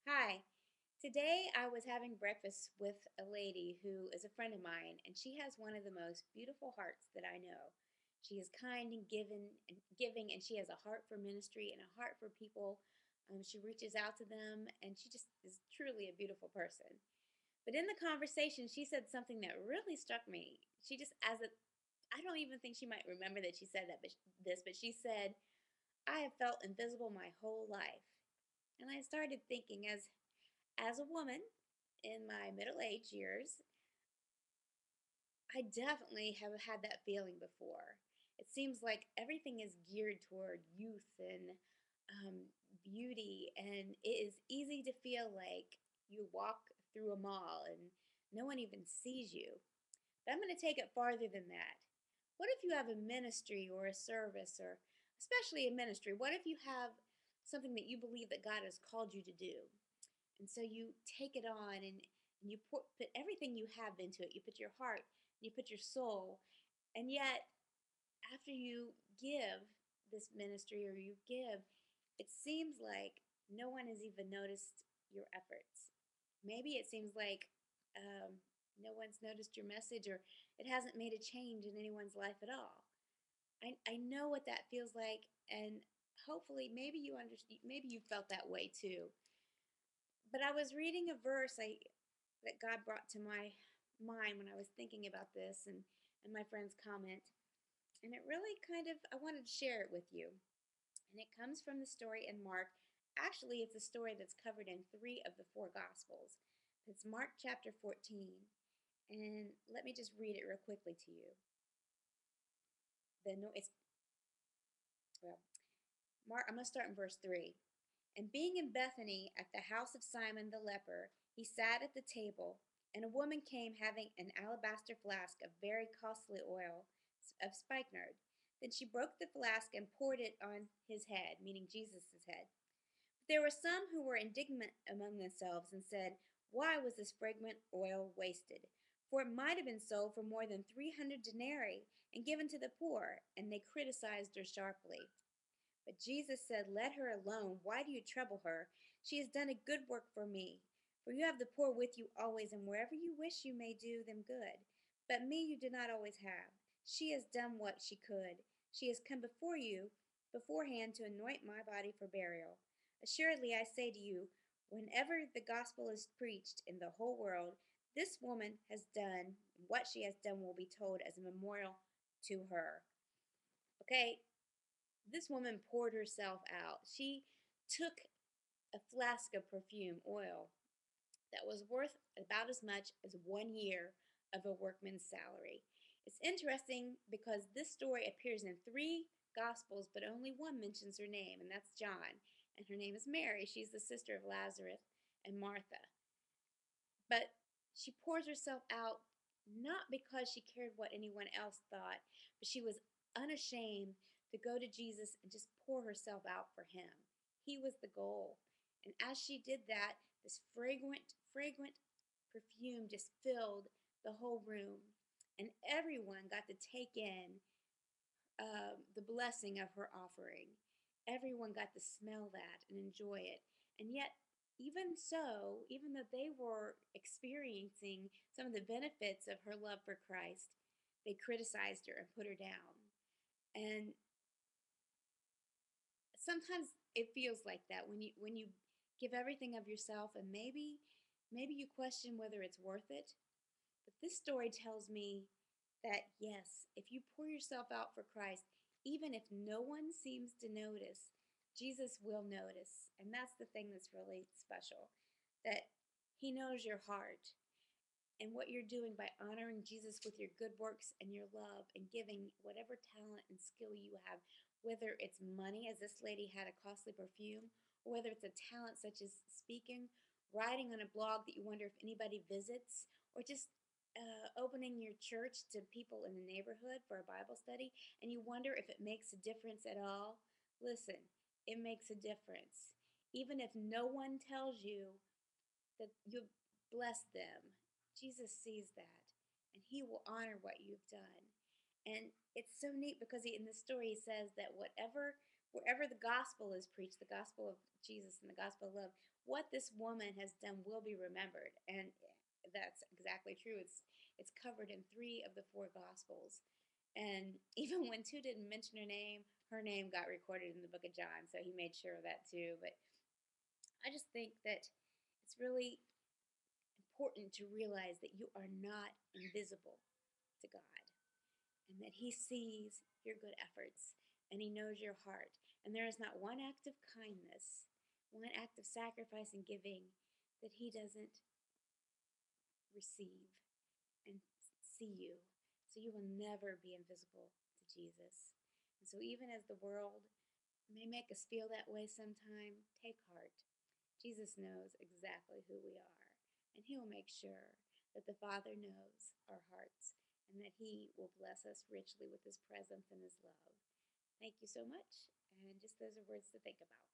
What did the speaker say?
Hi. Today I was having breakfast with a lady who is a friend of mine, and she has one of the most beautiful hearts that I know. She is kind and giving, and she has a heart for ministry and a heart for people. She reaches out to them, and she just is truly a beautiful person. But in the conversation, she said something that really struck me. She just, I don't even think she might remember that she said that, but she said, "I have felt invisible my whole life." And I started thinking, as a woman in my middle age years, I definitely have had that feeling before. It seems like everything is geared toward youth and um, beauty, and it is easy to feel like you walk through a mall and no one even sees you. But I'm going to take it farther than that. What if you have a ministry or a service, or especially a ministry? What if you have something that you believe that God has called you to do? And so you take it on, and you put everything you have into it. You put your heart, you put your soul, and yet after you give this ministry or you give, it seems like no one has even noticed your efforts. Maybe it seems like no one's noticed your message, or it hasn't made a change in anyone's life at all. I know what that feels like, and hopefully maybe you felt that way too. But I was reading a verse that God brought to my mind when I was thinking about this, and my friend's comment. And it really I wanted to share it with you. And it comes from the story in Mark. Actually, it's a story that's covered in three of the four Gospels. It's Mark chapter 14. And let me just read it real quickly to you. It's, well, I'm going to start in verse 3. And being in Bethany at the house of Simon the leper, he sat at the table, and a woman came having an alabaster flask of very costly oil of spikenard. Then she broke the flask and poured it on his head, meaning Jesus' head. But there were some who were indignant among themselves and said, "Why was this fragrant oil wasted? For it might have been sold for more than 300 denarii and given to the poor." And they criticized her sharply. But Jesus said, "Let her alone. Why do you trouble her? She has done a good work for me. For you have the poor with you always, and wherever you wish you may do them good. But me you do not always have. She has done what she could. She has come before you beforehand to anoint my body for burial. Assuredly, I say to you, whenever the gospel is preached in the whole world, this woman has done what she has done will be told as a memorial to her." Okay, this woman poured herself out. She took a flask of perfume oil that was worth about as much as 1 year of a workman's salary. It's interesting because this story appears in three Gospels, but only one mentions her name, and that's John. And her name is Mary. She's the sister of Lazarus and Martha. But she pours herself out not because she cared what anyone else thought, but she was unashamed to go to Jesus and just pour herself out for him. He was the goal. And as she did that, this fragrant perfume just filled the whole room. And everyone got to take in the blessing of her offering. Everyone got to smell that and enjoy it. And yet, even so, even though they were experiencing some of the benefits of her love for Christ, they criticized her and put her down. And sometimes it feels like that when you give everything of yourself, and maybe you question whether it's worth it. But this story tells me that yes, if you pour yourself out for Christ, even if no one seems to notice, Jesus will notice. And that's the thing that's really special, that he knows your heart and what you're doing by honoring Jesus with your good works and your love and giving whatever talent and skill you have, whether it's money, as this lady had a costly perfume, or whether it's a talent such as speaking, writing on a blog that you wonder if anybody visits, or just opening your church to people in the neighborhood for a Bible study, and you wonder if it makes a difference at all. Listen, it makes a difference. Even if no one tells you that you bless them, Jesus sees that, and he will honor what you've done. And it's so neat because in the story he says that wherever the gospel is preached, the gospel of Jesus and the gospel of love, what this woman has done will be remembered. And that's exactly true. It's covered in 3 of the 4 gospels. And even when 2 didn't mention her name got recorded in the book of John, so he made sure of that too. But I just think that it's really important to realize that you are not invisible to God and that He sees your good efforts and He knows your heart. And there is not one act of kindness, one act of sacrifice and giving that He doesn't receive and see you. So you will never be invisible to Jesus. And so even as the world may make us feel that way sometime, take heart. Jesus knows exactly who we are, and He will make sure that the Father knows our hearts and that He will bless us richly with His presence and His love. Thank you so much, and just those are words to think about.